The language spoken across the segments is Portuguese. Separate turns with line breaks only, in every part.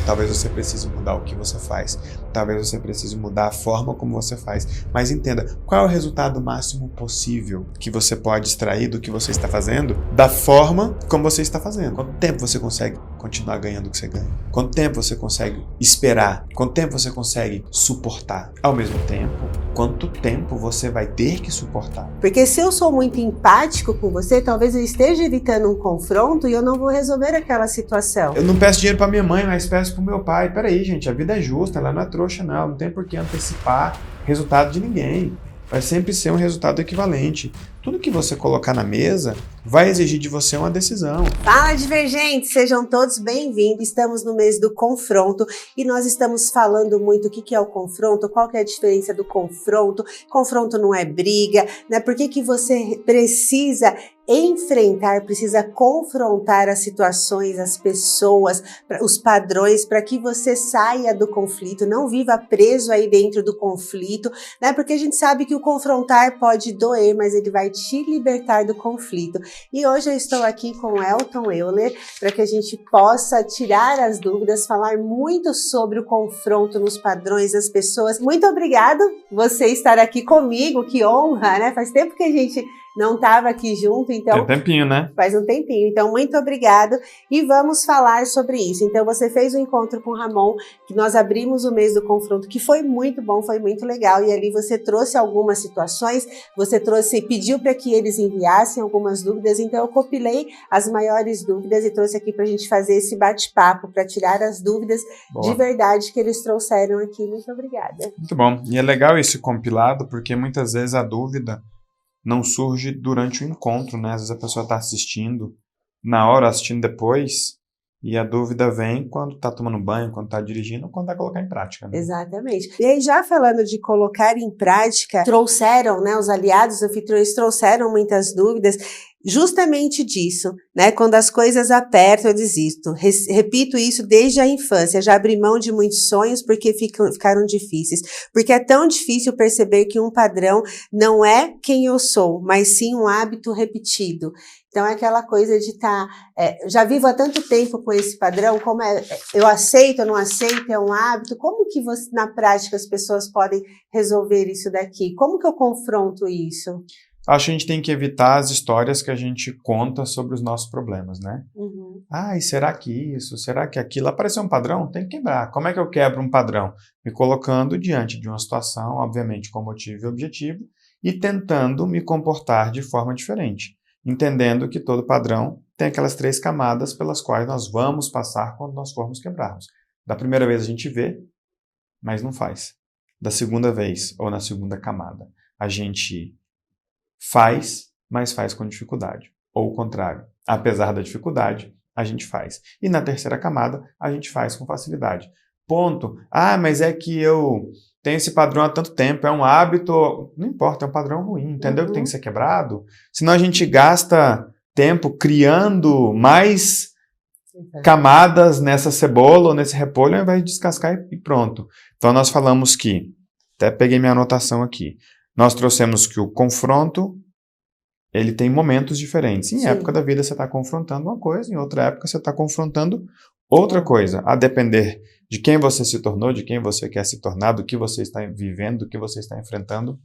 talvez você precise mudar o que você faz, talvez você precise mudar a forma como você faz, mas entenda, qual é o resultado máximo possível que você pode extrair do que você está fazendo, da forma como você está fazendo. Quanto tempo você consegue continuar ganhando o que você ganha? Quanto tempo você consegue esperar? Quanto tempo você consegue suportar? Ao mesmo tempo, quanto tempo você vai ter que suportar?
Porque se eu sou muito empático com você, talvez eu esteja evitando um confronto e eu não vou resolver aquela situação.
Eu não peço dinheiro pra minha mãe, mas peço pro meu pai. Peraí, gente, a vida é justa, ela não é trouxa não tem por que antecipar resultado de ninguém. Vai sempre ser um resultado equivalente. Tudo que você colocar na mesa vai exigir de você uma decisão.
Fala, divergentes! Sejam todos bem-vindos. Estamos no mês do confronto e nós estamos falando muito o que é o confronto, qual que é a diferença do confronto. Confronto não é briga, né? Por que você precisa enfrentar, precisa confrontar as situações, as pessoas, os padrões, para que você saia do conflito, não viva preso aí dentro do conflito, né? Porque a gente sabe que o confrontar pode doer, mas ele vai te libertar do conflito. E hoje eu estou aqui com o Elton Euler para que a gente possa tirar as dúvidas, falar muito sobre o confronto nos padrões das pessoas. Muito obrigado você estar aqui comigo, que honra, né? Faz tempo que a gente não estava aqui junto, então...
Tem um tempinho, né?
Faz um tempinho, então muito obrigado e vamos falar sobre isso. Então você fez um encontro com o Ramon, que nós abrimos o mês do confronto, que foi muito bom, foi muito legal, e ali você trouxe algumas situações, pediu para que eles enviassem algumas dúvidas, então eu compilei as maiores dúvidas e trouxe aqui para a gente fazer esse bate-papo, para tirar as dúvidas de verdade que eles trouxeram aqui. Muito obrigada.
Muito bom, e é legal esse compilado, porque muitas vezes a dúvida não surge durante o encontro, né? Às vezes a pessoa está assistindo na hora, assistindo depois, e a dúvida vem quando está tomando banho, quando está dirigindo, ou quando vai colocar em prática. Né?
Exatamente. E aí, já falando de colocar em prática, trouxeram, né? Os aliados anfitriões trouxeram muitas dúvidas, justamente disso, né? Quando as coisas apertam, eu desisto. Repito isso desde a infância. Já abri mão de muitos sonhos porque ficaram difíceis. Porque é tão difícil perceber que um padrão não é quem eu sou, mas sim um hábito repetido. Então, é aquela coisa de estar... já vivo há tanto tempo com esse padrão, como eu aceito, eu não aceito, é um hábito. Como que na prática as pessoas podem resolver isso daqui? Como que eu confronto isso?
Acho que a gente tem que evitar as histórias que a gente conta sobre os nossos problemas, né?
Uhum.
E será que isso? Será que aquilo? Apareceu um padrão? Tem que quebrar. Como é que eu quebro um padrão? Me colocando diante de uma situação, obviamente com motivo e objetivo, e tentando me comportar de forma diferente. Entendendo que todo padrão tem aquelas 3 camadas pelas quais nós vamos passar quando nós formos quebrarmos. Da primeira vez a gente vê, mas não faz. Da segunda vez, ou na segunda camada, a gente faz, mas faz com dificuldade. Ou o contrário, apesar da dificuldade, a gente faz. E na terceira camada, a gente faz com facilidade. Ponto. Mas é que eu tenho esse padrão há tanto tempo, é um hábito... Não importa, é um padrão ruim, entendeu? Que tem que ser quebrado. Senão a gente gasta tempo criando mais camadas nessa cebola ou nesse repolho, ao invés de descascar e pronto. Então nós falamos que... Até peguei minha anotação aqui. Nós trouxemos que o confronto, ele tem momentos diferentes. Em época da vida você está confrontando uma coisa, em outra época você está confrontando outra coisa. A depender de quem você se tornou, de quem você quer se tornar, do que você está vivendo, do que você está enfrentando,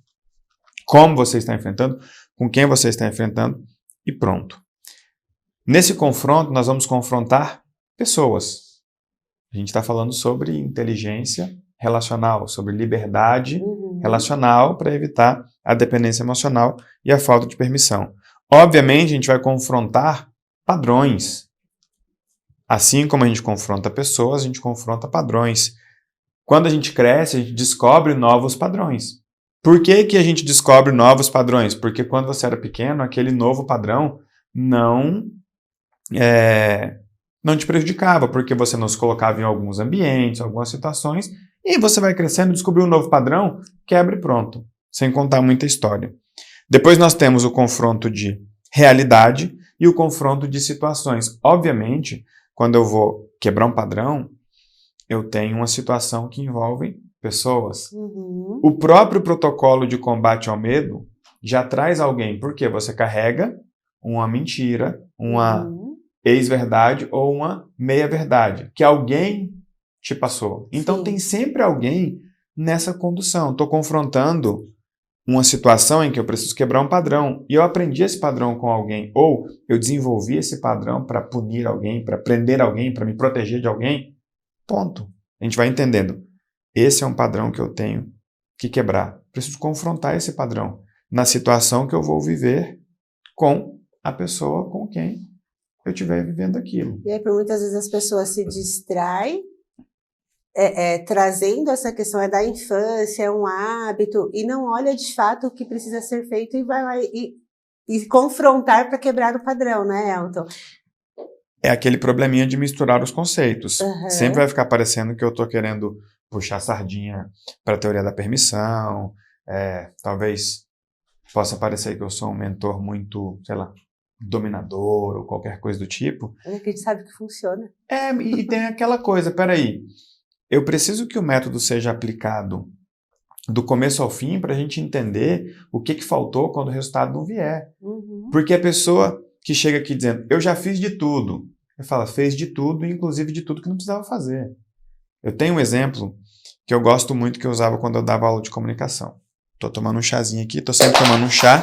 como você está enfrentando, com quem você está enfrentando e pronto. Nesse confronto, nós vamos confrontar pessoas. A gente está falando sobre inteligência relacional, sobre liberdade relacional para evitar a dependência emocional e a falta de permissão. Obviamente, a gente vai confrontar padrões. Assim como a gente confronta pessoas, a gente confronta padrões. Quando a gente cresce, a gente descobre novos padrões. Por que que a gente descobre novos padrões? Porque quando você era pequeno, aquele novo padrão não te prejudicava, porque você não se colocava em alguns ambientes, algumas situações, e você vai crescendo, descobrir um novo padrão, quebra e pronto, sem contar muita história. Depois nós temos o confronto de realidade e o confronto de situações. Obviamente, quando eu vou quebrar um padrão, eu tenho uma situação que envolve pessoas. O próprio protocolo de combate ao medo já traz alguém, porque você carrega uma mentira, uma ex-verdade ou uma meia-verdade, que alguém te passou. Então
Sim.
tem sempre alguém nessa condução. Estou confrontando uma situação em que eu preciso quebrar um padrão e eu aprendi esse padrão com alguém, ou eu desenvolvi esse padrão para punir alguém, para prender alguém, para me proteger de alguém, ponto. A gente vai entendendo. Esse é um padrão que eu tenho que quebrar. Preciso confrontar esse padrão na situação que eu vou viver com a pessoa com quem eu estiver vivendo aquilo.
E aí, por muitas vezes, as pessoas se distraem, trazendo essa questão da infância, é um hábito, e não olha de fato o que precisa ser feito e vai lá e confrontar para quebrar o padrão, né, Elton?
É aquele probleminha de misturar os conceitos.
Uhum.
Sempre vai ficar parecendo que eu estou querendo puxar a sardinha para a teoria da permissão, talvez possa parecer que eu sou um mentor muito, sei lá, dominador ou qualquer coisa do tipo.
É que a gente sabe que funciona.
E tem aquela coisa, peraí, eu preciso que o método seja aplicado do começo ao fim para a gente entender o que faltou quando o resultado não vier.
Uhum.
Porque a pessoa que chega aqui dizendo, eu já fiz de tudo, ele fala, fez de tudo, inclusive de tudo que não precisava fazer. Eu tenho um exemplo que eu gosto muito, que eu usava quando eu dava aula de comunicação. Estou tomando um chazinho aqui, estou sempre tomando um chá,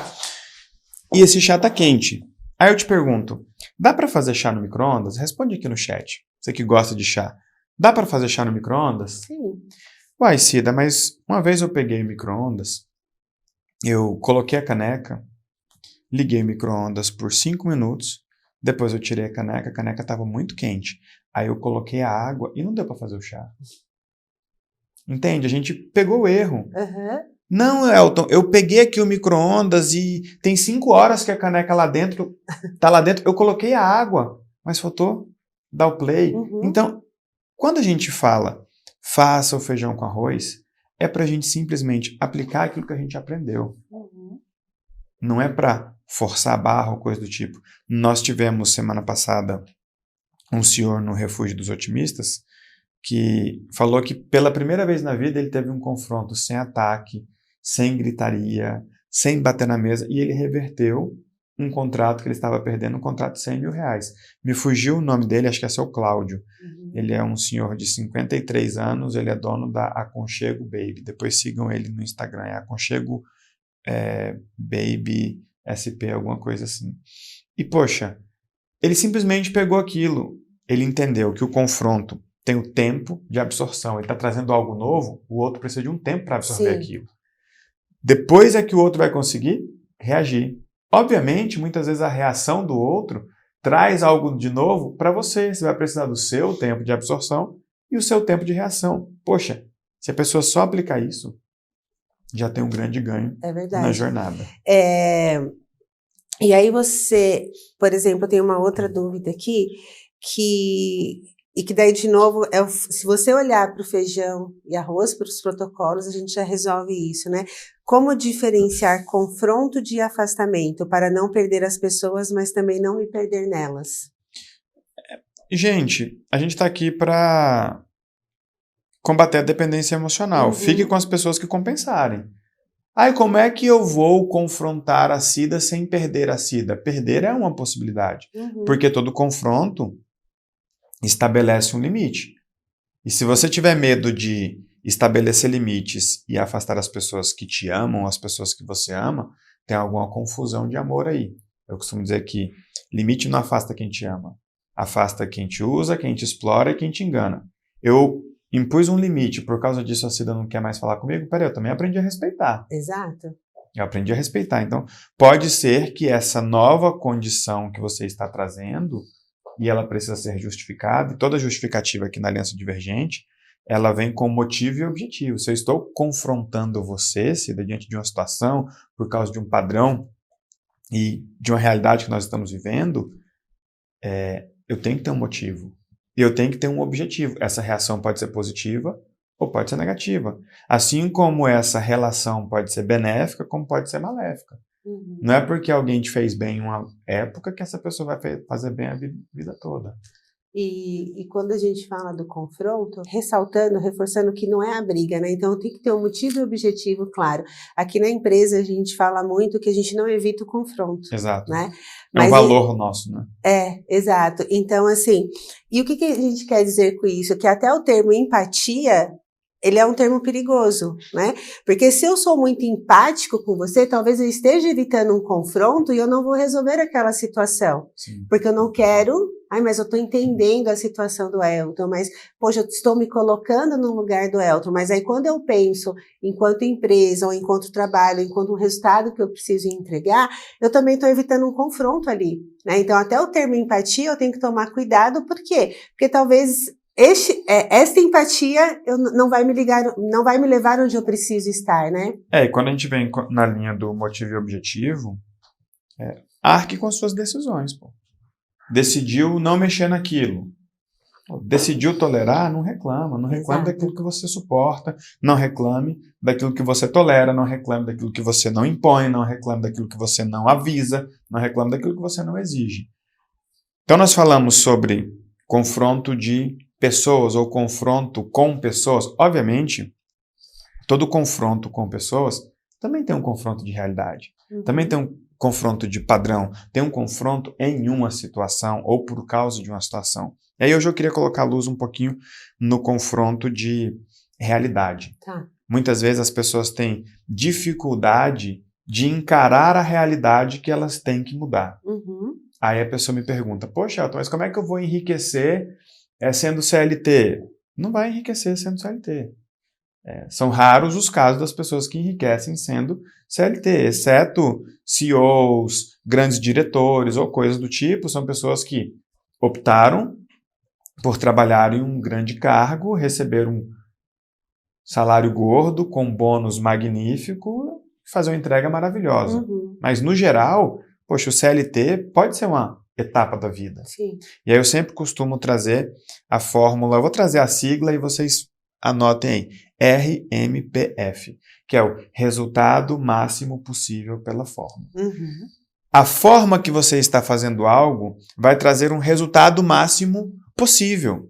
e esse chá está quente. Aí eu te pergunto, dá para fazer chá no micro-ondas? Responde aqui no chat, você que gosta de chá. Dá para fazer chá no micro-ondas?
Sim.
Uai, Cida, mas uma vez eu peguei o micro-ondas, eu coloquei a caneca, liguei o micro-ondas por 5 minutos, depois eu tirei a caneca estava muito quente. Aí eu coloquei a água e não deu para fazer o chá. Entende? A gente pegou o erro.
Uhum.
Não, Elton, eu peguei aqui o micro-ondas e tem 5 horas que a caneca tá lá dentro, eu coloquei a água, mas faltou dar o play.
Uhum.
Então, quando a gente fala faça o feijão com arroz, é para a gente simplesmente aplicar aquilo que a gente aprendeu.
Uhum.
Não é para forçar a barra ou coisa do tipo. Nós tivemos semana passada um senhor no Refúgio dos Otimistas que falou que pela primeira vez na vida ele teve um confronto sem ataque, sem gritaria, sem bater na mesa, e ele reverteu um contrato que ele estava perdendo, um contrato de R$100 mil. Me fugiu o nome dele, acho que é seu Cláudio.
Uhum.
Ele é um senhor de 53 anos, ele é dono da Aconchego Baby. Depois sigam ele no Instagram, é Aconchego Baby SP, alguma coisa assim. E, poxa, ele simplesmente pegou aquilo. Ele entendeu que o confronto tem o tempo de absorção. Ele está trazendo algo novo, o outro precisa de um tempo para absorver
Sim.
aquilo. Depois é que o outro vai conseguir reagir. Obviamente, muitas vezes a reação do outro traz algo de novo para você. Você vai precisar do seu tempo de absorção e o seu tempo de reação. Poxa, se a pessoa só aplicar isso, já tem um grande ganho na jornada.
E aí você, por exemplo, eu tenho uma outra dúvida aqui, que daí, de novo, se você olhar para o feijão e arroz, para os protocolos, a gente já resolve isso, né? Como diferenciar confronto de afastamento para não perder as pessoas, mas também não me perder nelas?
Gente, a gente está aqui para combater a dependência emocional.
Uhum.
Fique com as pessoas que compensarem. Aí, como é que eu vou confrontar a Cida sem perder a Cida? Perder é uma possibilidade.
Uhum.
Porque todo confronto estabelece um limite. E se você tiver medo de estabelecer limites e afastar as pessoas que te amam, as pessoas que você ama, tem alguma confusão de amor aí. Eu costumo dizer que limite não afasta quem te ama. Afasta quem te usa, quem te explora e quem te engana. Eu impus um limite, por causa disso a Cida não quer mais falar comigo, peraí, eu também aprendi a respeitar.
Exato.
Eu aprendi a respeitar. Então, pode ser que essa nova condição que você está trazendo, e ela precisa ser justificada, e toda justificativa aqui na Aliança Divergente, ela vem com motivo e objetivo. Se eu estou confrontando você, Cida, diante de uma situação, por causa de um padrão e de uma realidade que nós estamos vivendo, eu tenho que ter um motivo. E eu tenho que ter um objetivo. Essa reação pode ser positiva ou pode ser negativa. Assim como essa relação pode ser benéfica, como pode ser maléfica.
Uhum.
Não é porque alguém te fez bem em uma época que essa pessoa vai fazer bem a vida toda.
E quando a gente fala do confronto, ressaltando, reforçando que não é a briga, né? Então tem que ter um motivo e objetivo claro. Aqui na empresa a gente fala muito que a gente não evita o confronto.
Exato.
Né?
É um valor nosso, né?
Exato. Então, assim, e o que a gente quer dizer com isso? Que até o termo empatia, ele é um termo perigoso, né? Porque se eu sou muito empático com você, talvez eu esteja evitando um confronto e eu não vou resolver aquela situação.
Sim.
Porque eu não quero... mas eu estou entendendo a situação do Elton, mas, poxa, eu estou me colocando no lugar do Elton, mas aí quando eu penso enquanto empresa, ou enquanto trabalho, enquanto um resultado que eu preciso entregar, eu também estou evitando um confronto ali, né? Então, até o termo empatia eu tenho que tomar cuidado, por quê? Porque talvez... essa empatia não vai me levar onde eu preciso estar, né?
E quando a gente vem na linha do motivo e objetivo, arque com as suas decisões, pô. Decidiu não mexer naquilo. Decidiu tolerar, não reclama. Não reclame daquilo que você suporta, não reclame daquilo que você tolera, não reclame daquilo que você não impõe, não reclame daquilo que você não avisa, não reclame daquilo que você não exige. Então nós falamos sobre confronto de pessoas ou confronto com pessoas. Obviamente, todo confronto com pessoas também tem um confronto de realidade. Também tem um confronto de padrão, tem um confronto em uma situação ou por causa de uma situação. E aí hoje eu queria colocar a luz um pouquinho no confronto de realidade.
Tá.
Muitas vezes as pessoas têm dificuldade de encarar a realidade que elas têm que mudar. Aí a pessoa me pergunta, poxa, Elton, mas como é que eu vou enriquecer sendo CLT? Não vai enriquecer sendo CLT. São raros os casos das pessoas que enriquecem sendo CLT, exceto CEOs, grandes diretores ou coisas do tipo. São pessoas que optaram por trabalhar em um grande cargo, receber um salário gordo com bônus magnífico, fazer uma entrega maravilhosa. Mas, no geral, poxa, o CLT pode ser uma etapa da vida.
Sim.
E aí eu sempre costumo trazer a fórmula, eu vou trazer a sigla e vocês anotem aí, RMPF, que é o resultado máximo possível pela forma. A forma que você está fazendo algo vai trazer um resultado máximo possível.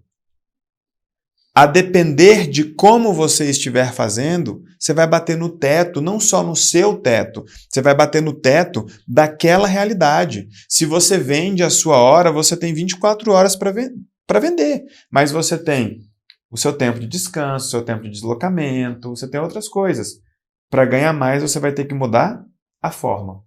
A depender de como você estiver fazendo, você vai bater no teto, não só no seu teto, você vai bater no teto daquela realidade. Se você vende a sua hora, você tem 24 horas para vender, mas você tem o seu tempo de descanso, o seu tempo de deslocamento, você tem outras coisas. Para ganhar mais, você vai ter que mudar a forma.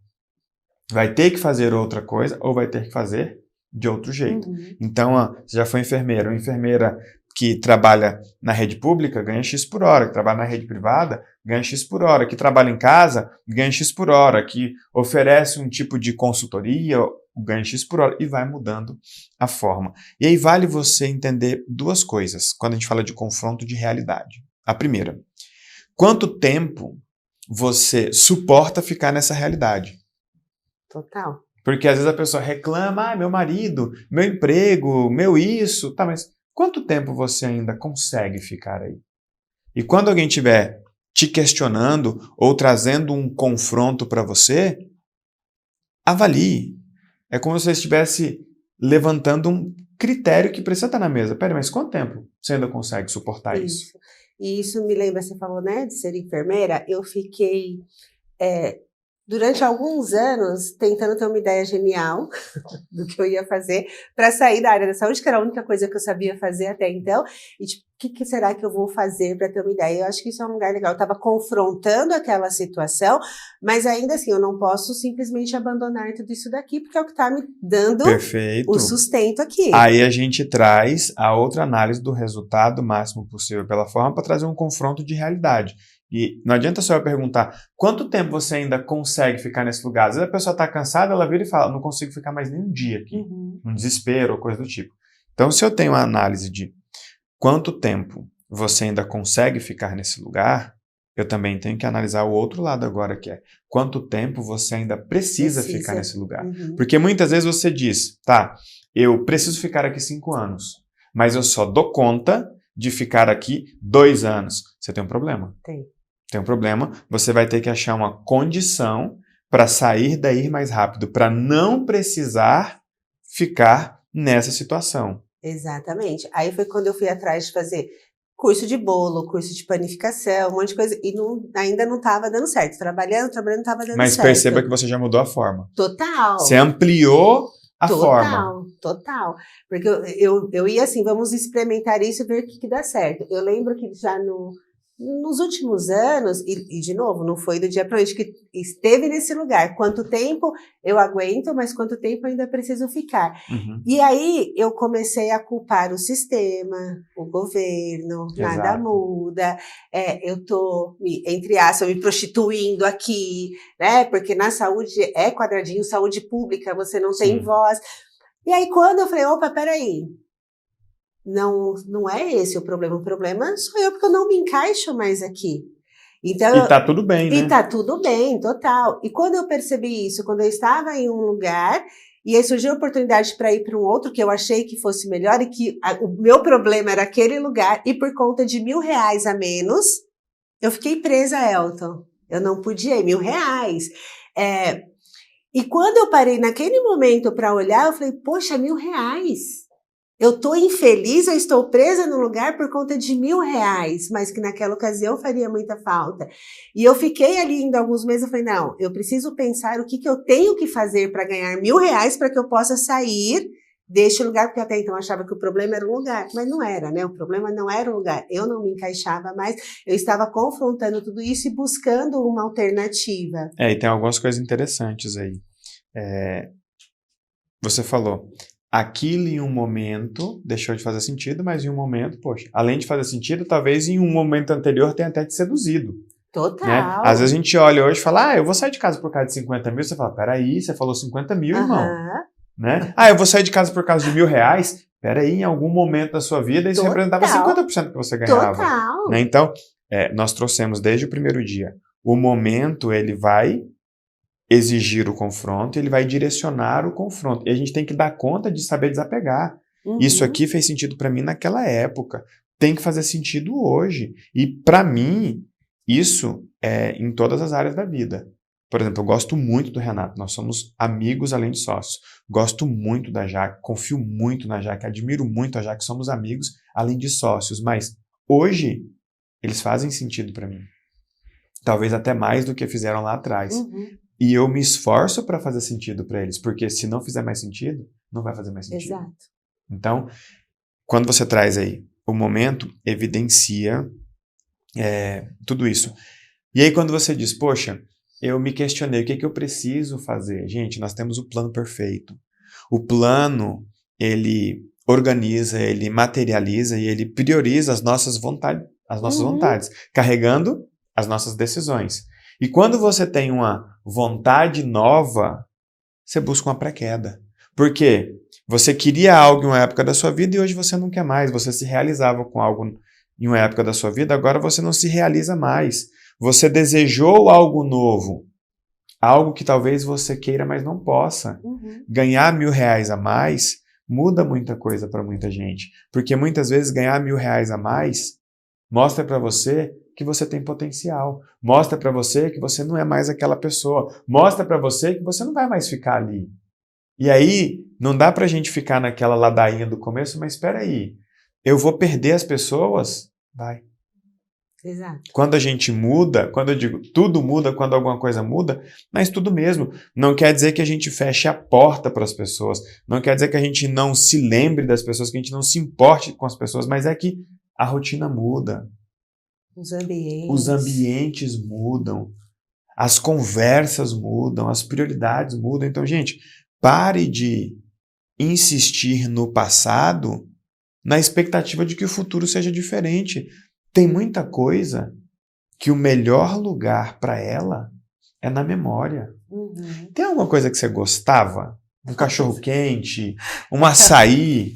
Vai ter que fazer outra coisa ou vai ter que fazer de outro jeito. Então, você já foi enfermeira. Uma enfermeira que trabalha na rede pública ganha X por hora, que trabalha na rede privada ganha X por hora, que trabalha em casa ganha X por hora, que oferece um tipo de consultoria ganha X por hora e vai mudando a forma. E aí vale você entender duas coisas quando a gente fala de confronto de realidade. A primeira, quanto tempo você suporta ficar nessa realidade?
Total.
Porque às vezes a pessoa reclama, meu marido, meu emprego, meu isso, tá, mas quanto tempo você ainda consegue ficar aí? E quando alguém estiver te questionando ou trazendo um confronto para você, avalie. É como se você estivesse levantando um critério que precisa estar na mesa. Pera, mas quanto tempo você ainda consegue suportar isso?
E isso me lembra, você falou, né, de ser enfermeira. Eu fiquei, durante alguns anos, tentando ter uma ideia genial do que eu ia fazer para sair da área da saúde, que era a única coisa que eu sabia fazer até então. E, tipo, o que será que eu vou fazer para ter uma ideia? Eu acho que isso é um lugar legal. Eu estava confrontando aquela situação, mas ainda assim, eu não posso simplesmente abandonar tudo isso daqui, porque é o que está me dando o sustento aqui.
Aí a gente traz a outra análise do resultado máximo possível pela forma para trazer um confronto de realidade. E não adianta só eu perguntar quanto tempo você ainda consegue ficar nesse lugar. Às vezes a pessoa está cansada, ela vira e fala, não consigo ficar mais nem um dia aqui. Um desespero ou coisa do tipo. Então, se eu tenho uma análise de quanto tempo você ainda consegue ficar nesse lugar, eu também tenho que analisar o outro lado agora, que é quanto tempo você ainda precisa ficar nesse lugar. Porque muitas vezes você diz, tá, eu preciso ficar aqui 5 anos, mas eu só dou conta de ficar aqui 2 anos. Você tem um problema. Tem um problema, você vai ter que achar uma condição para sair daí mais rápido, para não precisar ficar nessa situação.
Exatamente. Aí foi quando eu fui atrás de fazer curso de bolo, curso de panificação, um monte de coisa, e ainda não estava dando certo. Trabalhando, não estava dando
Mas
certo.
perceba que você já mudou a forma.
Total.
Você ampliou a forma.
Total. Porque eu ia assim, vamos experimentar isso e ver o que dá certo. Eu lembro que já nos últimos anos, e de novo, não foi do dia para noite que esteve nesse lugar. Quanto tempo eu aguento, mas quanto tempo ainda preciso ficar.
Uhum.
E aí eu comecei a culpar o sistema, o governo, nada muda. Eu tô, entre aspas, me prostituindo aqui, né? Porque na saúde é quadradinho, saúde pública, você não tem voz. E aí quando eu falei, opa, peraí, não é esse o problema sou eu, porque eu não me encaixo mais aqui. Então,
e tá tudo bem, né?
E tá tudo bem, total. E quando eu percebi isso, quando eu estava em um lugar, e aí surgiu a oportunidade para ir para um outro que eu achei que fosse melhor, e que o meu problema era aquele lugar, e por conta de R$1.000 a menos, eu fiquei presa, Elton. Eu não podia ir, R$1.000. E quando eu parei naquele momento para olhar, eu falei, poxa, R$1.000. Eu estou infeliz, eu estou presa no lugar por conta de R$1.000, mas que naquela ocasião faria muita falta. E eu fiquei ali ainda alguns meses, eu falei, não, eu preciso pensar o que eu tenho que fazer para ganhar R$1.000 para que eu possa sair deste lugar, porque até então eu achava que o problema era o lugar, mas não era, né? O problema não era o lugar, eu não me encaixava mais, eu estava confrontando tudo isso e buscando uma alternativa.
E tem algumas coisas interessantes aí. Você falou, aquilo em um momento deixou de fazer sentido, mas em um momento, poxa, além de fazer sentido, talvez em um momento anterior tenha até te seduzido.
Total.
Né? Às vezes a gente olha hoje e fala, eu vou sair de casa por causa de 50 mil, você fala, peraí, você falou 50 mil, irmão. Né? Eu vou sair de casa por causa de R$1.000, peraí, em algum momento da sua vida isso representava 50% que você ganhava.
Total.
Né? Então, nós trouxemos desde o primeiro dia, o momento ele vai exigir o confronto, ele vai direcionar o confronto. E a gente tem que dar conta de saber desapegar. Isso aqui fez sentido para mim naquela época, tem que fazer sentido hoje. E para mim, isso é em todas as áreas da vida. Por exemplo, eu gosto muito do Renato, nós somos amigos além de sócios. Gosto muito da Jaque, confio muito na Jaque, admiro muito a Jaque, somos amigos além de sócios. Mas hoje, eles fazem sentido para mim. Talvez até mais do que fizeram lá atrás. E eu me esforço para fazer sentido para eles, porque se não fizer mais sentido, não vai fazer mais sentido.
Exato.
Então, quando você traz aí o momento, evidencia tudo isso. E aí quando você diz, poxa, eu me questionei, o que eu preciso fazer? Gente, nós temos o plano perfeito. O plano, ele organiza, ele materializa e ele prioriza as nossas vontades, carregando as nossas decisões. E quando você tem uma vontade nova, você busca uma pré-queda. Por quê? Você queria algo em uma época da sua vida e hoje você não quer mais. Você se realizava com algo em uma época da sua vida, agora você não se realiza mais. Você desejou algo novo, algo que talvez você queira, mas não possa. Ganhar R$1.000 a mais muda muita coisa para muita gente. Porque muitas vezes ganhar R$1.000 a mais mostra para você que você tem potencial. Mostra para você que você não é mais aquela pessoa. Mostra para você que você não vai mais ficar ali. E aí, não dá pra gente ficar naquela ladainha do começo, mas espera aí, eu vou perder as pessoas? Vai.
Exato.
Quando a gente muda, quando eu digo tudo muda, quando alguma coisa muda, mas tudo mesmo. Não quer dizer que a gente feche a porta para as pessoas. Não quer dizer que a gente não se lembre das pessoas, que a gente não se importe com as pessoas, mas é que a rotina muda. Os ambientes mudam, as conversas mudam, as prioridades mudam. Então, gente, pare de insistir no passado na expectativa de que o futuro seja diferente. Tem muita coisa que o melhor lugar para ela é na memória. Tem alguma coisa que você gostava? Um cachorro-quente, um açaí?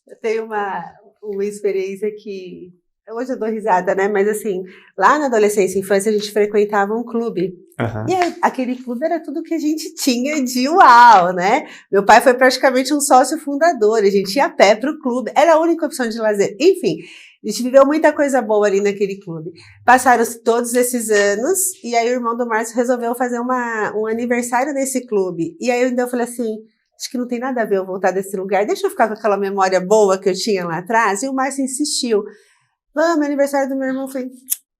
Eu tenho uma experiência que... Hoje eu dou risada, né? Mas assim, lá na adolescência e infância a gente frequentava um clube. E aí, aquele clube era tudo que a gente tinha de uau, né? Meu pai foi praticamente um sócio fundador, a gente ia a pé pro clube, era a única opção de lazer. Enfim, a gente viveu muita coisa boa ali naquele clube. Passaram todos esses anos e aí o irmão do Márcio resolveu fazer um aniversário nesse clube. E aí eu falei assim, acho que não tem nada a ver eu voltar desse lugar, deixa eu ficar com aquela memória boa que eu tinha lá atrás. E o Márcio insistiu. Vamos, aniversário do meu irmão. Eu falei,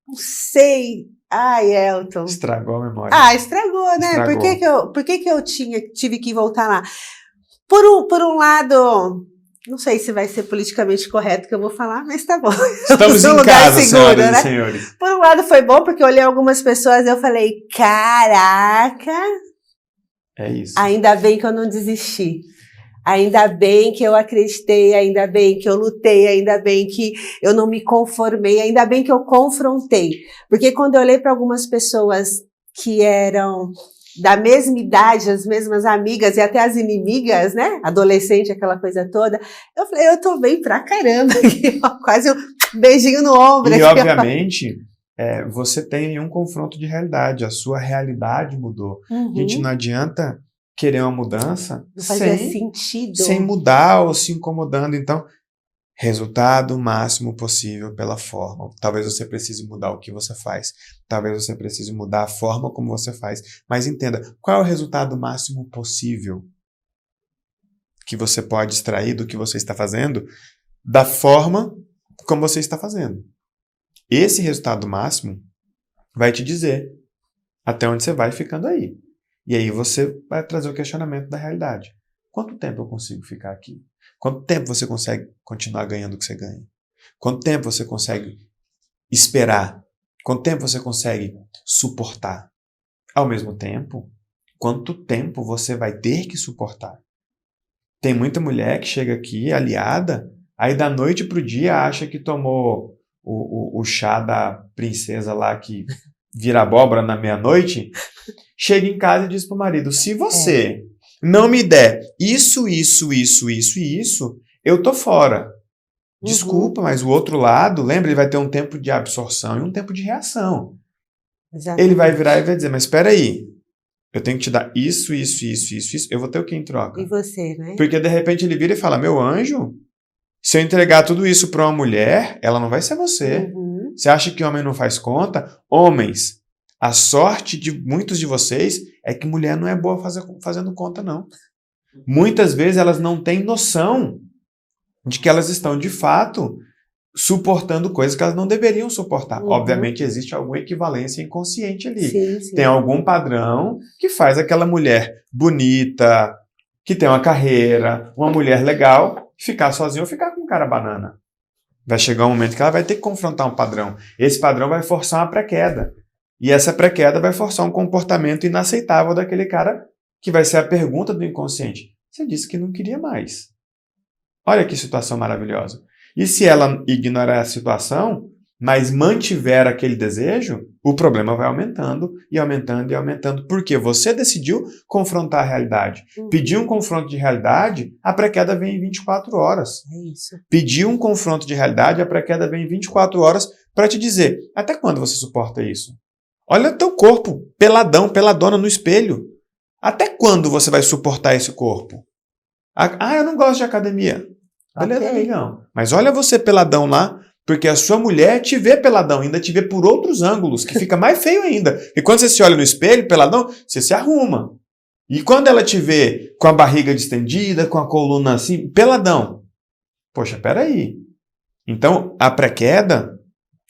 não sei. Ai, Elton.
Estragou a memória.
Estragou, né?
Estragou.
Por que eu tive que voltar lá? Por um lado, não sei se vai ser politicamente correto que eu vou falar, mas tá bom.
Estamos em casa, senhoras e senhores.
Por um lado foi bom, porque eu olhei algumas pessoas e eu falei, caraca,
é isso.
Ainda bem que eu não desisti. Ainda bem que eu acreditei, ainda bem que eu lutei, ainda bem que eu não me conformei, ainda bem que eu confrontei. Porque quando eu olhei para algumas pessoas que eram da mesma idade, as mesmas amigas e até as inimigas, né? Adolescente, aquela coisa toda. Eu falei, eu tô bem pra caramba aqui, ó, quase um beijinho no ombro.
E
aqui,
obviamente, você tem um confronto de realidade, a sua realidade mudou.
Uhum.
Gente, não adianta querer uma mudança
sentido.
Sem mudar ou se incomodando. Então, resultado máximo possível pela forma. Talvez você precise mudar o que você faz. Talvez você precise mudar a forma como você faz. Mas entenda, qual é o resultado máximo possível que você pode extrair do que você está fazendo, da forma como você está fazendo. Esse resultado máximo vai te dizer até onde você vai ficando aí. E aí você vai trazer o questionamento da realidade. Quanto tempo eu consigo ficar aqui? Quanto tempo você consegue continuar ganhando o que você ganha? Quanto tempo você consegue esperar? Quanto tempo você consegue suportar? Ao mesmo tempo, quanto tempo você vai ter que suportar? Tem muita mulher que chega aqui aliada, aí da noite pro dia acha que tomou o chá da princesa lá que vira abóbora na meia-noite, chega em casa e diz pro marido, se você não me der isso, eu tô fora. Desculpa, mas o outro lado, lembra, ele vai ter um tempo de absorção e um tempo de reação.
Exatamente.
Ele vai virar e vai dizer, mas espera aí, eu tenho que te dar isso, eu vou ter o que em troca?
E você, né?
Porque de repente ele vira e fala, meu anjo, se eu entregar tudo isso para uma mulher, ela não vai ser você.
Uhum.
Você acha que homem não faz conta? Homens, a sorte de muitos de vocês é que mulher não é boa fazendo conta, não. Muitas vezes elas não têm noção de que elas estão, de fato, suportando coisas que elas não deveriam suportar.
Uhum.
Obviamente, existe alguma equivalência inconsciente ali.
Sim.
Tem algum padrão que faz aquela mulher bonita, que tem uma carreira, uma mulher legal, ficar sozinha ou ficar com um cara banana. Vai chegar um momento que ela vai ter que confrontar um padrão. Esse padrão vai forçar uma pré-queda. E essa pré-queda vai forçar um comportamento inaceitável daquele cara, que vai ser a pergunta do inconsciente. Você disse que não queria mais. Olha que situação maravilhosa. E se ela ignorar a situação, mas mantiver aquele desejo, o problema vai aumentando e aumentando e aumentando, porque você decidiu confrontar a realidade. Pedir um confronto de realidade, a pré-queda vem em 24 horas.
É isso.
Pedir um confronto de realidade, a pré-queda vem em 24 horas para te dizer, até quando você suporta isso? Olha o teu corpo, peladão, peladona no espelho. Até quando você vai suportar esse corpo? Eu não gosto de academia. Beleza, amigão. Mas olha você peladão lá, porque a sua mulher te vê peladão, ainda te vê por outros ângulos, que fica mais feio ainda. E quando você se olha no espelho, peladão, você se arruma. E quando ela te vê com a barriga distendida, com a coluna assim, peladão. Poxa, peraí. Então, a pré-queda,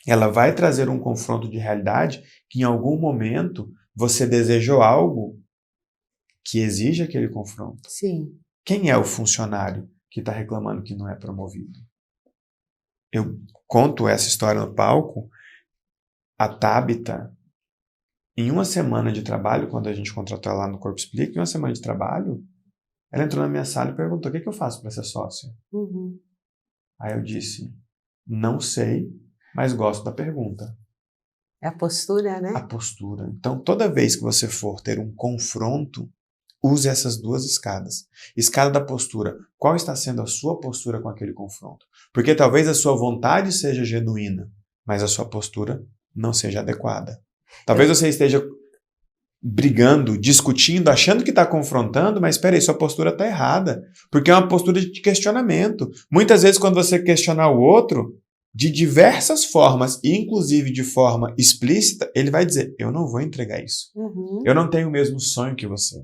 ela vai trazer um confronto de realidade que em algum momento você desejou algo que exige aquele confronto.
Sim.
Quem é o funcionário que está reclamando que não é promovido? Eu conto essa história no palco. A Tabita, em uma semana de trabalho, quando a gente contratou ela lá no Corpo Explica, em uma semana de trabalho, ela entrou na minha sala e perguntou, o que eu faço para ser sócia?
Uhum.
Aí eu disse, não sei, mas gosto da pergunta.
É a postura, né?
A postura. Então, toda vez que você for ter um confronto, use essas duas escadas. Escada da postura. Qual está sendo a sua postura com aquele confronto? Porque talvez a sua vontade seja genuína, mas a sua postura não seja adequada. Talvez você esteja brigando, discutindo, achando que está confrontando, mas espera aí, sua postura está errada. Porque é uma postura de questionamento. Muitas vezes, quando você questionar o outro, de diversas formas, inclusive de forma explícita, ele vai dizer, eu não vou entregar isso.
Uhum.
Eu não tenho o mesmo sonho que você.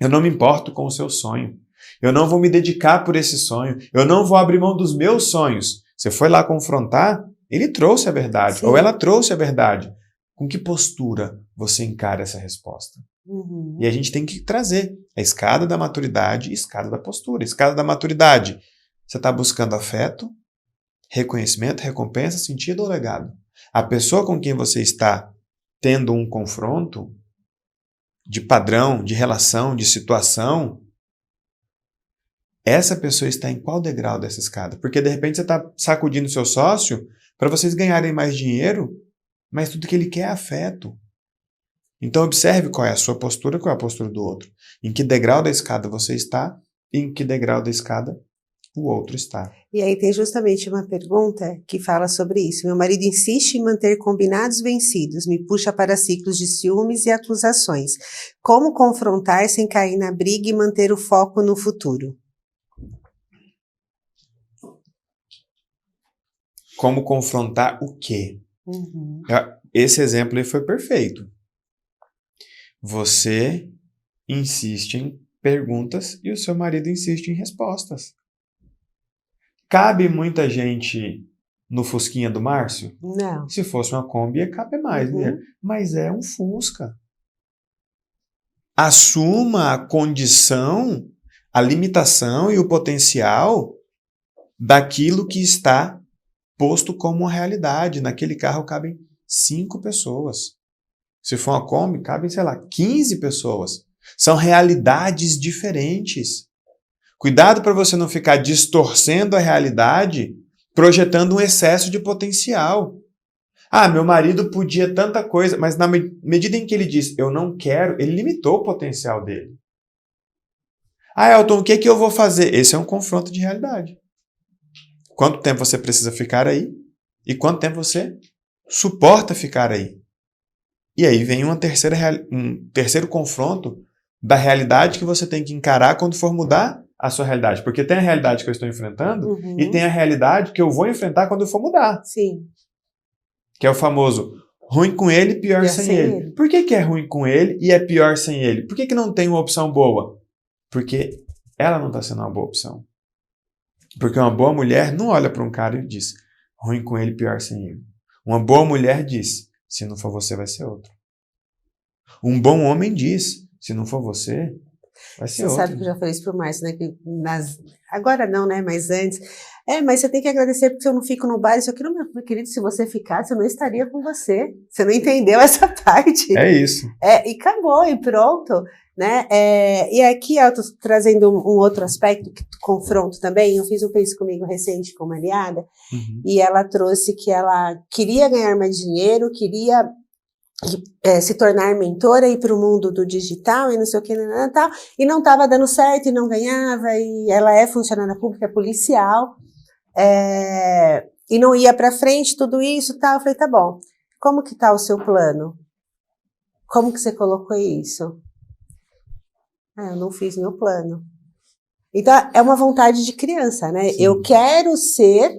Eu não me importo com o seu sonho. Eu não vou me dedicar por esse sonho. Eu não vou abrir mão dos meus sonhos. Você foi lá confrontar, ele trouxe a verdade,
Sim.
ou ela trouxe a verdade. Com que postura você encara essa resposta?
Uhum.
E a gente tem que trazer a escada da maturidade e a escada da postura. A escada da maturidade, você está buscando afeto, reconhecimento, recompensa, sentido ou legado? A pessoa com quem você está tendo um confronto de padrão, de relação, de situação, essa pessoa está em qual degrau dessa escada? Porque de repente você está sacudindo seu sócio para vocês ganharem mais dinheiro, mas tudo que ele quer é afeto. Então observe qual é a sua postura, qual é a postura do outro. Em que degrau da escada você está e em que degrau da escada o outro está.
E aí tem justamente uma pergunta que fala sobre isso. Meu marido insiste em manter combinados vencidos, me puxa para ciclos de ciúmes e acusações. Como confrontar sem cair na briga e manter o foco no futuro?
Como confrontar o quê?
Uhum.
Esse exemplo aí foi perfeito. Você insiste em perguntas e o seu marido insiste em respostas. Cabe muita gente no Fusquinha do Márcio?
Não.
Se fosse uma Kombi, ia caber mais, né? Mas é um Fusca. Assuma a condição, a limitação e o potencial daquilo que está posto como uma realidade. Naquele carro cabem 5 pessoas. Se for uma Kombi, cabem, 15 pessoas. São realidades diferentes. Cuidado para você não ficar distorcendo a realidade, projetando um excesso de potencial. Ah, meu marido podia tanta coisa, mas na medida em que ele diz, eu não quero, ele limitou o potencial dele. Ah, Elton, o que eu vou fazer? Esse é um confronto de realidade. Quanto tempo você precisa ficar aí? E quanto tempo você suporta ficar aí? E aí vem um terceiro confronto da realidade que você tem que encarar quando for mudar a sua realidade. Porque tem a realidade que eu estou enfrentando e tem a realidade que eu vou enfrentar quando eu for mudar.
Sim.
Que é o famoso ruim com ele, pior sem ele. Por que é ruim com ele e é pior sem ele? Por que não tem uma opção boa? Porque ela não está sendo uma boa opção. Porque uma boa mulher não olha para um cara e diz ruim com ele, pior sem ele. Uma boa mulher diz, se não for você, vai ser outro. Um bom homem diz, se não for você, vai ser outro.
Você sabe que eu já falei isso pro Márcio, né? Que agora não, né? Mas antes. Mas você tem que agradecer porque eu não fico no bar. Isso aqui, meu querido, se você ficasse, eu não estaria com você. Você não entendeu essa parte.
É isso.
E acabou, e pronto. Né? E aqui eu tô trazendo um outro aspecto, que confronto também. Eu fiz um Pense Comigo recente com Mariada, e ela trouxe que ela queria ganhar mais dinheiro, queria se tornar mentora, ir para o mundo do digital e não sei o que, tal, e não estava dando certo e não ganhava, e ela é funcionária pública, é policial, e não ia para frente, tudo isso, tal. Eu falei, tá bom, como que tá o seu plano? Como que você colocou isso? Eu não fiz meu plano. Então, é uma vontade de criança, né? Sim. Eu quero ser,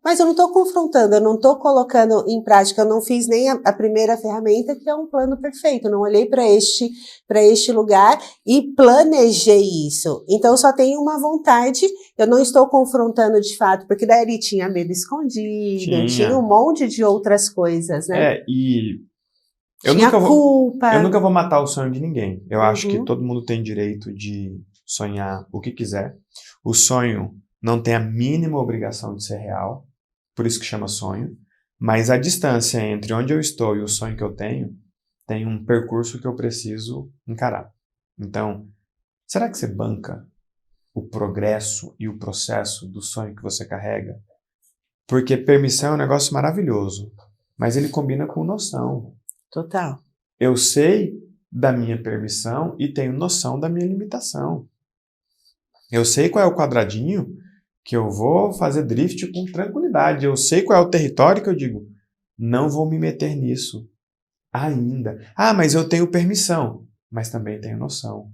mas eu não estou confrontando, eu não estou colocando em prática, eu não fiz nem a primeira ferramenta, que é um plano perfeito. Eu não olhei para este lugar e planejei isso. Então, eu só tenho uma vontade, eu não estou confrontando de fato, porque daí ele tinha medo escondido, tinha um monte de outras coisas, né? Eu nunca
vou matar o sonho de ninguém. Eu acho que todo mundo tem direito de sonhar o que quiser. O sonho não tem a mínima obrigação de ser real, por isso que chama sonho. Mas a distância entre onde eu estou e o sonho que eu tenho, tem um percurso que eu preciso encarar. Então, será que você banca o progresso e o processo do sonho que você carrega? Porque permissão é um negócio maravilhoso, mas ele combina com noção.
Total.
Eu sei da minha permissão e tenho noção da minha limitação. Eu sei qual é o quadradinho que eu vou fazer drift com tranquilidade. Eu sei qual é o território que eu digo, não vou me meter nisso ainda. Ah, mas eu tenho permissão, mas também tenho noção.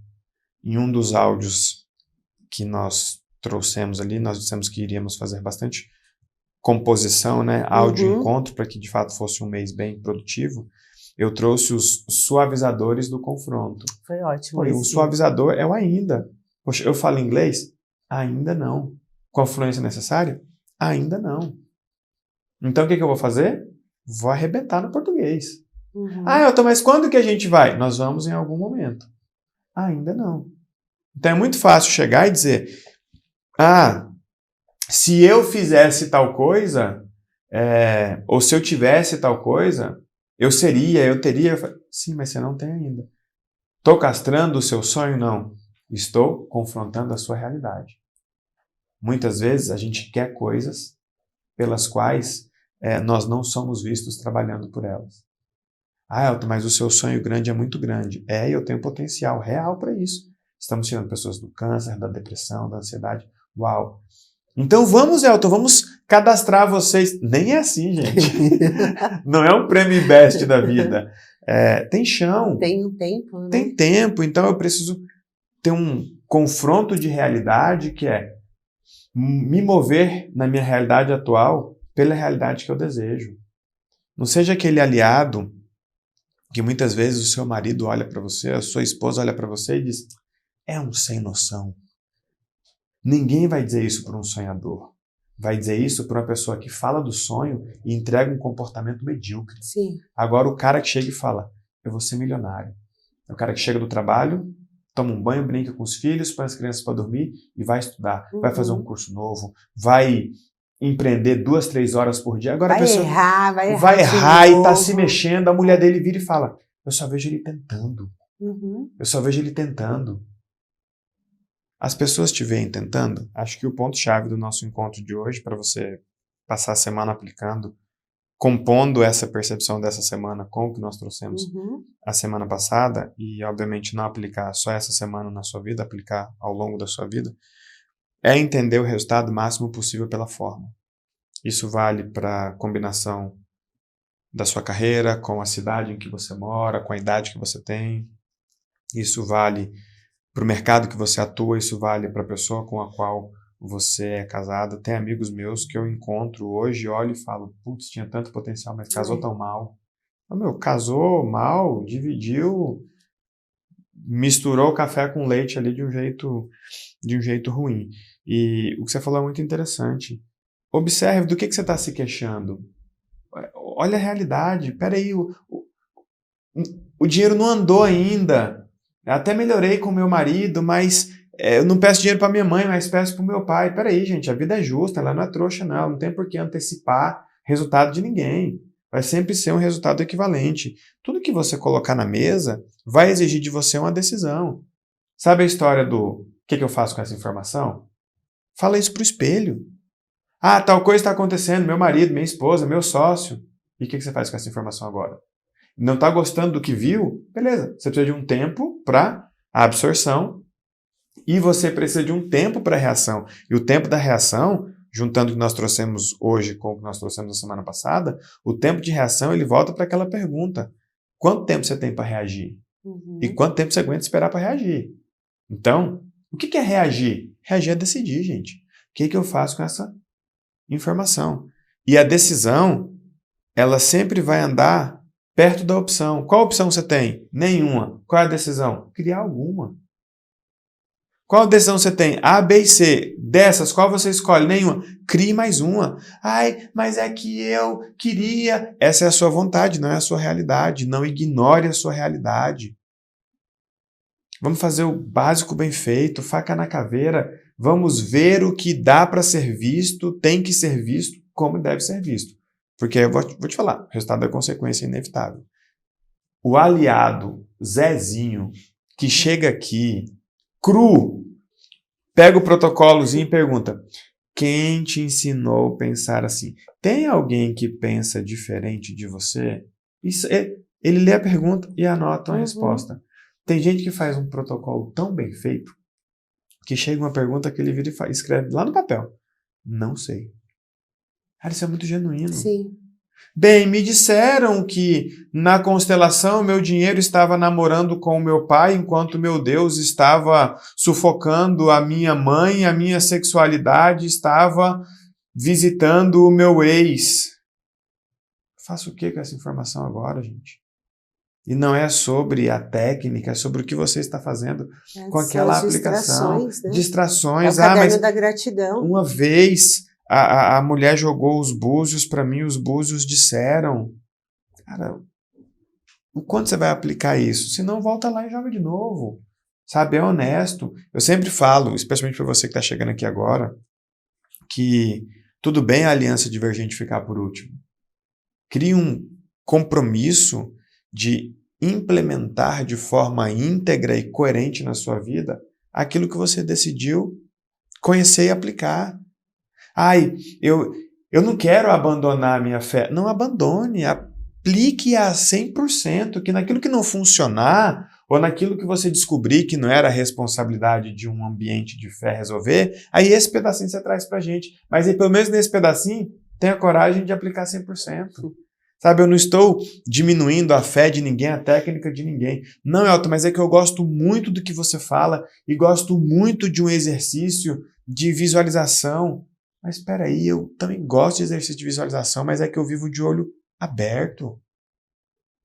Em um dos áudios que nós trouxemos ali, nós dissemos que iríamos fazer bastante composição, né? Áudio encontro, para que de fato fosse um mês bem produtivo. Eu trouxe os suavizadores do confronto.
Foi ótimo.
Pô, e o suavizador é o ainda. Poxa, eu falo inglês? Ainda não. Com a fluência necessária? Ainda não. Então, o que eu vou fazer? Vou arrebentar no português. Elton, mas quando que a gente vai? Nós vamos em algum momento. Ainda não. Então, é muito fácil chegar e dizer, se eu fizesse tal coisa, ou se eu tivesse tal coisa, eu teria. Sim, mas você não tem ainda. Estou castrando o seu sonho? Não. Estou confrontando a sua realidade. Muitas vezes a gente quer coisas pelas quais nós não somos vistos trabalhando por elas. Elton, mas o seu sonho grande é muito grande. Eu tenho potencial real para isso. Estamos tirando pessoas do câncer, da depressão, da ansiedade. Uau! Então vamos, Elton, vamos cadastrar vocês. Nem é assim, gente. Não é um prêmio best da vida. Tem chão.
Tem um tempo, né?
Tem tempo, então eu preciso ter um confronto de realidade que é me mover na minha realidade atual pela realidade que eu desejo. Não seja aquele aliado que muitas vezes o seu marido olha para você, a sua esposa olha para você e diz, é um sem noção. Ninguém vai dizer isso para um sonhador. Vai dizer isso para uma pessoa que fala do sonho e entrega um comportamento medíocre.
Sim.
Agora o cara que chega e fala, eu vou ser milionário. É o cara que chega do trabalho, toma um banho, brinca com os filhos, põe as crianças para dormir e vai estudar. Vai fazer um curso novo, vai empreender 2, 3 horas por dia. Agora
vai
a pessoa
vai
errar e está se mexendo. A mulher dele vira e fala, eu só vejo ele tentando. Eu só vejo ele tentando. As pessoas te veem tentando? Acho que o ponto-chave do nosso encontro de hoje, para você passar a semana aplicando, compondo essa percepção dessa semana com o que nós trouxemos a semana passada, e obviamente não aplicar só essa semana na sua vida, aplicar ao longo da sua vida, é entender o resultado máximo possível pela forma. Isso vale para a combinação da sua carreira, com a cidade em que você mora, com a idade que você tem. Isso vale para o mercado que você atua, isso vale para a pessoa com a qual você é casado. Tem amigos meus que eu encontro hoje, olho e falo, putz, tinha tanto potencial, mas casou tão mal. Casou mal, dividiu, misturou o café com leite ali de um jeito ruim. E o que você falou é muito interessante. Observe do que você está se queixando. Olha a realidade. Peraí, o dinheiro não andou ainda. Eu até melhorei com meu marido, mas eu não peço dinheiro para minha mãe, mas peço para o meu pai. Peraí, gente, a vida é justa, ela não é trouxa, não. Não tem por que antecipar resultado de ninguém. Vai sempre ser um resultado equivalente. Tudo que você colocar na mesa vai exigir de você uma decisão. Sabe a história do o que eu faço com essa informação? Fala isso pro espelho. Tal coisa está acontecendo, meu marido, minha esposa, meu sócio. E o que você faz com essa informação agora? Não está gostando do que viu? Beleza, você precisa de um tempo para a absorção e você precisa de um tempo para a reação. E o tempo da reação, juntando o que nós trouxemos hoje com o que nós trouxemos na semana passada, o tempo de reação ele volta para aquela pergunta. Quanto tempo você tem para reagir? E quanto tempo você aguenta esperar para reagir? Então, o que é reagir? Reagir é decidir, gente. O que eu faço com essa informação? E a decisão, ela sempre vai andar perto da opção. Qual opção você tem? Nenhuma. Qual é a decisão? Criar alguma. Qual decisão você tem? A, B e C. Dessas, qual você escolhe? Nenhuma. Crie mais uma. Mas é que eu queria. Essa é a sua vontade, não é a sua realidade. Não ignore a sua realidade. Vamos fazer o básico bem feito, faca na caveira. Vamos ver o que dá para ser visto, tem que ser visto, como deve ser visto. Porque eu vou te falar, o resultado é consequência inevitável. O aliado Zezinho, que chega aqui, cru, pega o protocolozinho e pergunta, quem te ensinou a pensar assim? Tem alguém que pensa diferente de você? Ele lê a pergunta e anota a resposta. Tem gente que faz um protocolo tão bem feito que chega uma pergunta que ele vira e escreve lá no papel. Não sei. Cara, isso é muito genuíno.
Sim.
Bem, me disseram que na constelação meu dinheiro estava namorando com o meu pai enquanto meu Deus estava sufocando a minha mãe, a minha sexualidade estava visitando o meu ex. Faço o que com essa informação agora, gente? E não é sobre a técnica, é sobre o que você está fazendo com
São
aquela
as
aplicação.
distrações, né?
Distrações.
É o caderno
Mas
da gratidão.
uma vez a mulher jogou os búzios para mim, os búzios disseram. Cara, o quanto você vai aplicar isso? Se não, volta lá e joga de novo. Sabe, é honesto. Eu sempre falo, especialmente para você que está chegando aqui agora, que tudo bem a aliança divergente ficar por último. Crie um compromisso de implementar de forma íntegra e coerente na sua vida aquilo que você decidiu conhecer e aplicar. Ai, eu não quero abandonar a minha fé. Não abandone, aplique-a a 100%, que naquilo que não funcionar, ou naquilo que você descobrir que não era a responsabilidade de um ambiente de fé resolver, aí esse pedacinho você traz pra gente. Mas aí, pelo menos nesse pedacinho, tenha coragem de aplicar 100%. Sabe, eu não estou diminuindo a fé de ninguém, a técnica de ninguém. Não, Elton, mas é que eu gosto muito do que você fala e gosto muito de um exercício de visualização. Mas espera aí, eu também gosto de exercício de visualização, mas é que eu vivo de olho aberto.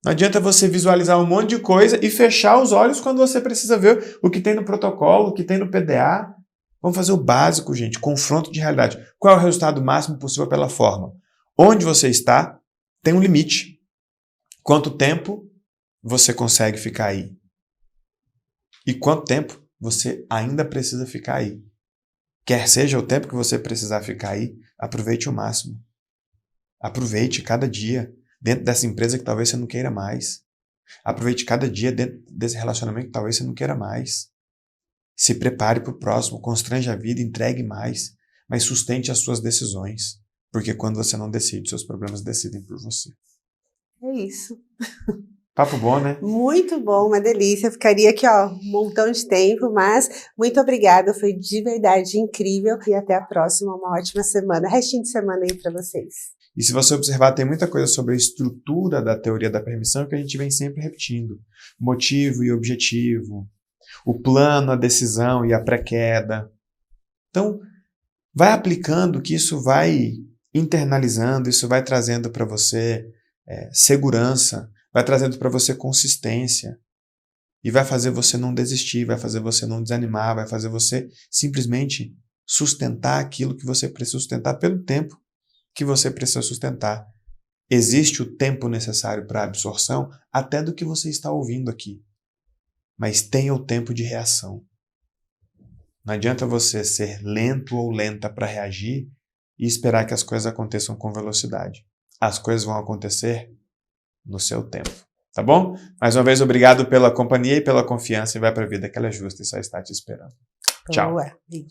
Não adianta você visualizar um monte de coisa e fechar os olhos quando você precisa ver o que tem no protocolo, o que tem no PDA. Vamos fazer o básico, gente, confronto de realidade. Qual é o resultado máximo possível pela forma? Onde você está tem um limite. Quanto tempo você consegue ficar aí? E quanto tempo você ainda precisa ficar aí? Quer seja o tempo que você precisar ficar aí, aproveite o máximo. Aproveite cada dia dentro dessa empresa que talvez você não queira mais. Aproveite cada dia dentro desse relacionamento que talvez você não queira mais. Se prepare para o próximo, constranja a vida, entregue mais, mas sustente as suas decisões. Porque quando você não decide, seus problemas decidem por você.
É isso.
Papo bom, né?
Muito bom, uma delícia. Ficaria aqui, ó, um montão de tempo, mas muito obrigada, foi de verdade incrível. E até a próxima, uma ótima semana. Restinho de semana aí para vocês.
E se você observar, tem muita coisa sobre a estrutura da teoria da permissão que a gente vem sempre repetindo. Motivo e objetivo, o plano, a decisão e a pré-queda. Então, vai aplicando que isso vai internalizando, isso vai trazendo para você segurança, vai trazendo para você consistência e vai fazer você não desistir, vai fazer você não desanimar, vai fazer você simplesmente sustentar aquilo que você precisa sustentar pelo tempo que você precisa sustentar. Existe o tempo necessário para a absorção até do que você está ouvindo aqui, mas tenha o tempo de reação. Não adianta você ser lento ou lenta para reagir e esperar que as coisas aconteçam com velocidade. As coisas vão acontecer no seu tempo. Tá bom? Mais uma vez, obrigado pela companhia e pela confiança e vai para a vida que ela é justa e só está te esperando. Tchau.
Boa. Beijo.